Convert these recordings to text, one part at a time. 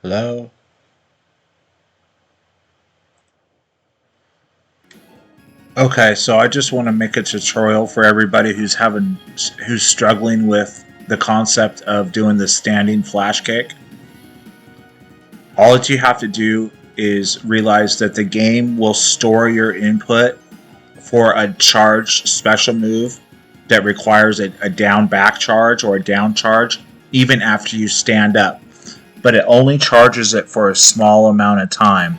Hello? Okay, so I just want to make a tutorial for everybody who's struggling with the concept of doing the standing flash kick. All that you have to do is realize that the game will store your input for a charge special move that requires a down back charge or a down charge even after you stand up. But it only charges it for a small amount of time.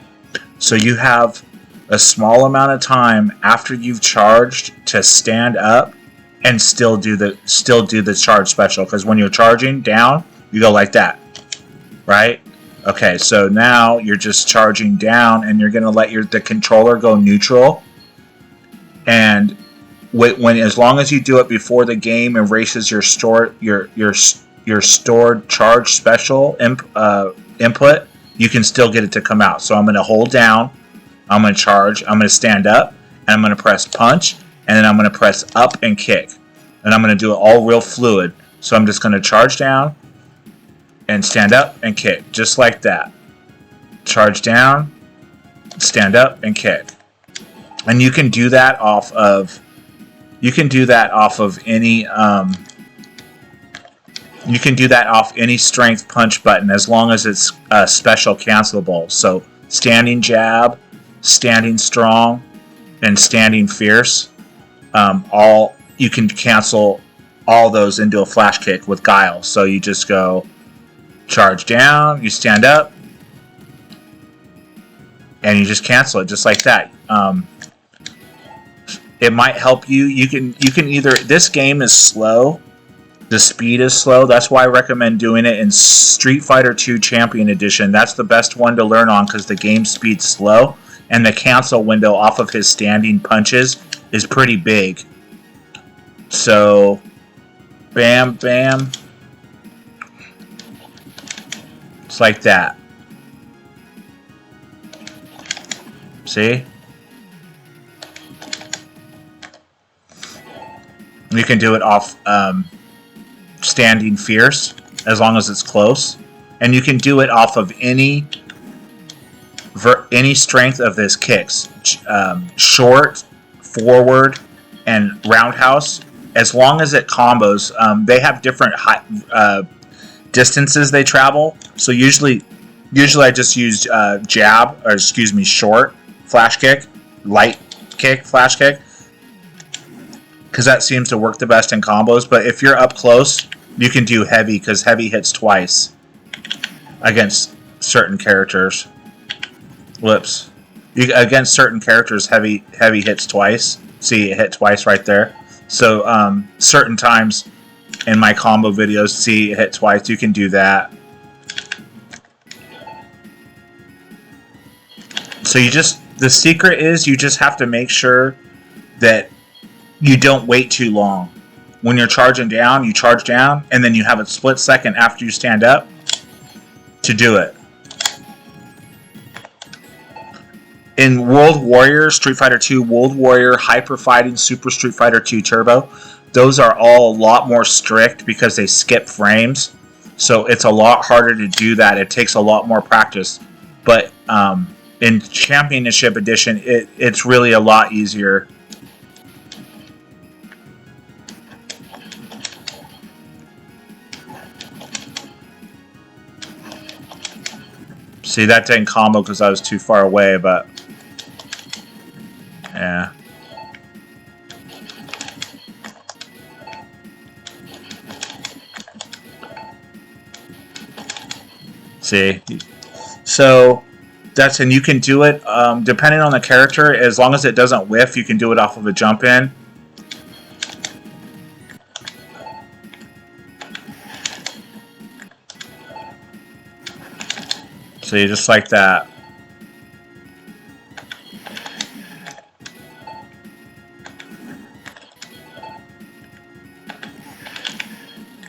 So you have a small amount of time after you've charged to stand up and still do the charge special, because when you're charging down, you go like that, right? Okay, so now you're just charging down, and you're gonna let the controller go neutral, and as long as you do it before the game erases your stored charge special input, you can still get it to come out. So I'm gonna hold down. I'm going to charge, I'm going to stand up, and I'm going to press punch, and then I'm going to press up and kick. And I'm going to do it all real fluid. So I'm just going to charge down, and stand up, and kick. Just like that. Charge down, stand up, and kick. And you can do that off of any any strength punch button, as long as it's special cancelable. So standing jab, standing strong, and standing fierce, all you can cancel all those into a flash kick with Guile. So you just go charge down, you stand up, and you just cancel it just like that. It might help you. You can either, this game is slow, the speed is slow. That's why I recommend doing it in Street Fighter 2 Champion Edition. That's the best one to learn on, because the game speed's slow. And the cancel window off of his standing punches is pretty big. So, bam, bam. It's like that. See? You can do it off standing fierce, as long as it's close. And you can do it off of any strength of his kicks, short, forward, and roundhouse. As long as it combos, they have different distances they travel. So usually I just use short flash kick, light kick, flash kick, because that seems to work the best in combos. But if you're up close, you can do heavy, because heavy hits twice against certain characters. Whoops. Against certain characters, heavy hits twice. See, it hit twice right there. So certain times in my combo videos, see, it hit twice. You can do that. So the secret is you just have to make sure that you don't wait too long. When you're charging down, you charge down, and then you have a split second after you stand up to do it. In World Warrior, Street Fighter 2, World Warrior, Hyper Fighting, Super Street Fighter 2 Turbo, those are all a lot more strict because they skip frames. So it's a lot harder to do that. It takes a lot more practice. But in Championship Edition, it's really a lot easier. See, that didn't combo because I was too far away, but yeah. See, so and you can do it depending on the character. As long as it doesn't whiff, you can do it off of a jump in. See, just like that.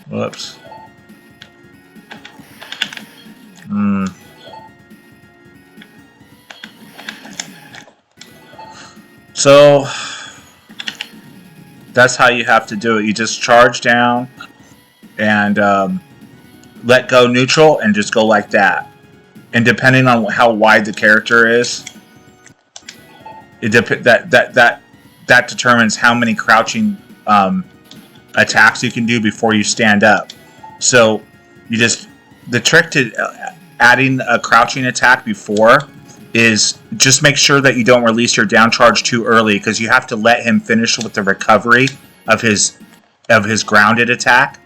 Whoops. So that's how you have to do it. You just charge down and let go neutral and just go like that. and depending on how wide the character is, that determines how many crouching attacks you can do before you stand up. So the trick to adding a crouching attack before is just make sure that you don't release your down charge too early, because you have to let him finish with the recovery of his grounded attack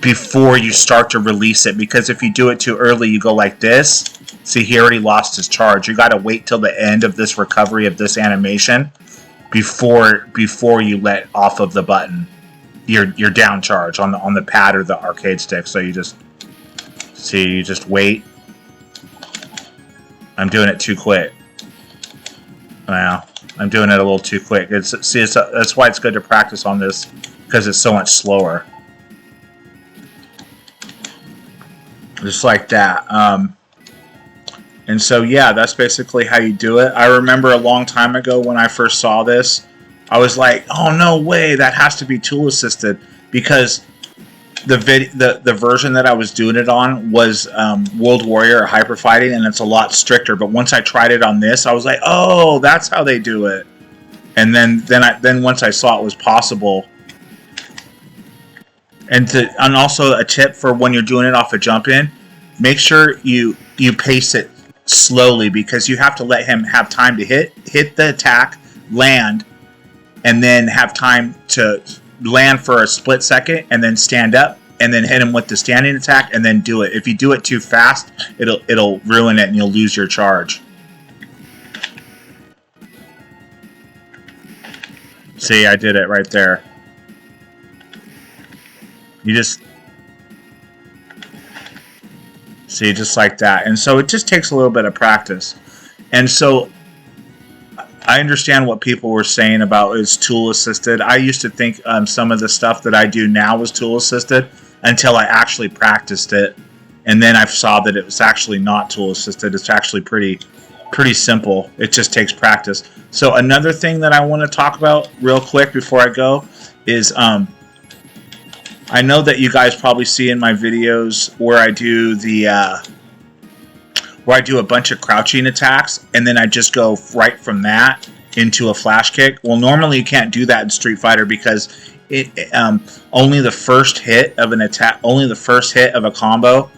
before you start to release it. Because if you do it too early, you go like this. See, he already lost his charge. You got to wait till the end of this recovery of this animation before you let off of the button your down charge on the pad or the arcade stick. So you just wait. I'm doing it too quick. Wow, I'm doing it a little too quick. That's why it's good to practice on this, because it's so much slower. Just like that. And so, yeah, that's basically how you do it. I remember a long time ago when I first saw this, I was like, oh, no way, that has to be tool assisted, because the version that I was doing it on was World Warrior or Hyper Fighting, and it's a lot stricter. But once I tried it on this, I was like, oh, that's how they do it. And then once I saw it was possible. And also a tip for when you're doing it off a jump in, make sure you pace it slowly, because you have to let him have time to hit the attack, land, and then have time to land for a split second, and then stand up, and then hit him with the standing attack, and then do it. If you do it too fast, it'll ruin it, and you'll lose your charge. See, I did it right there. You just see, just like that. And so it just takes a little bit of practice. And so I understand what people were saying about is tool assisted. I used to think some of the stuff that I do now was tool assisted until I actually practiced it, and then I saw that it was actually not tool assisted. It's actually pretty simple. It just takes practice. So another thing that I want to talk about real quick before I go is I know that you guys probably see in my videos where I do a bunch of crouching attacks, and then I just go right from that into a flash kick. Well, normally you can't do that in Street Fighter, because only the first hit of an attack, only the first hit of a combo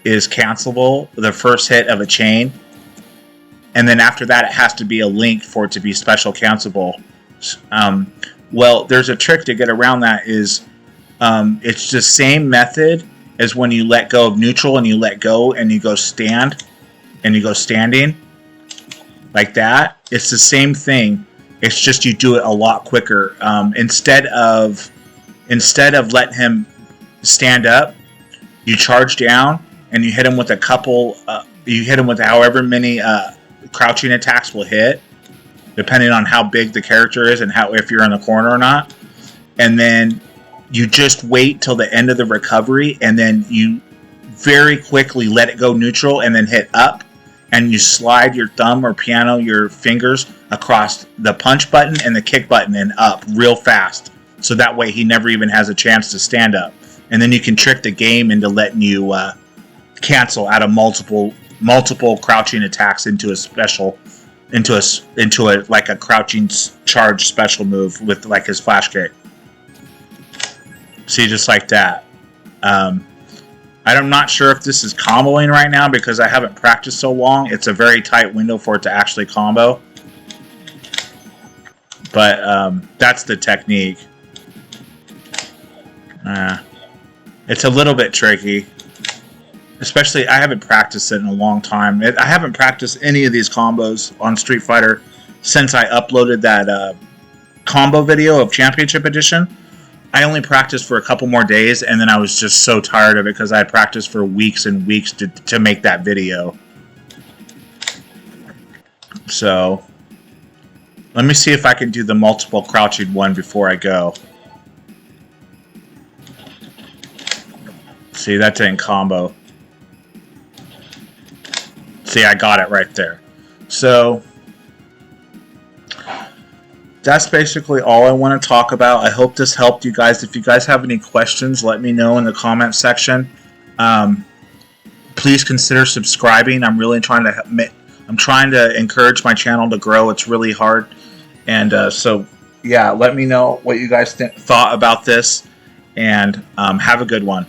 is cancelable. The first hit of a chain, and then after that, it has to be a link for it to be special cancelable. Well, there's a trick to get around that. It's the same method as when you let go of neutral and you let go and you go stand and you go standing like that. It's the same thing. It's just you do it a lot quicker. Instead of letting him stand up, you charge down and you hit him with a couple. You hit him with however many crouching attacks will hit, depending on how big the character is and if you're in the corner or not. And then you just wait till the end of the recovery, and then you very quickly let it go neutral and then hit up, and you slide your thumb or piano your fingers across the punch button and the kick button and up real fast. So that way he never even has a chance to stand up. And then you can trick the game into letting you cancel out of multiple crouching attacks into a special, into a like a crouching charge special move with like his flash kick. See, just like that. I'm not sure if this is comboing right now because I haven't practiced so long. It's a very tight window for it to actually combo. But that's the technique. It's a little bit tricky. Especially, I haven't practiced it in a long time. I haven't practiced any of these combos on Street Fighter since I uploaded that combo video of Championship Edition. I only practiced for a couple more days, and then I was just so tired of it because I had practiced for weeks and weeks to make that video. So, let me see if I can do the multiple crouching one before I go. See, that didn't combo. See, I got it right there. So, that's basically all I want to talk about. I hope this helped you guys. If you guys have any questions, let me know in the comment section. please consider subscribing. I'm really trying to encourage my channel to grow. It's really hard, and so yeah, let me know what you guys thought about this, and have a good one.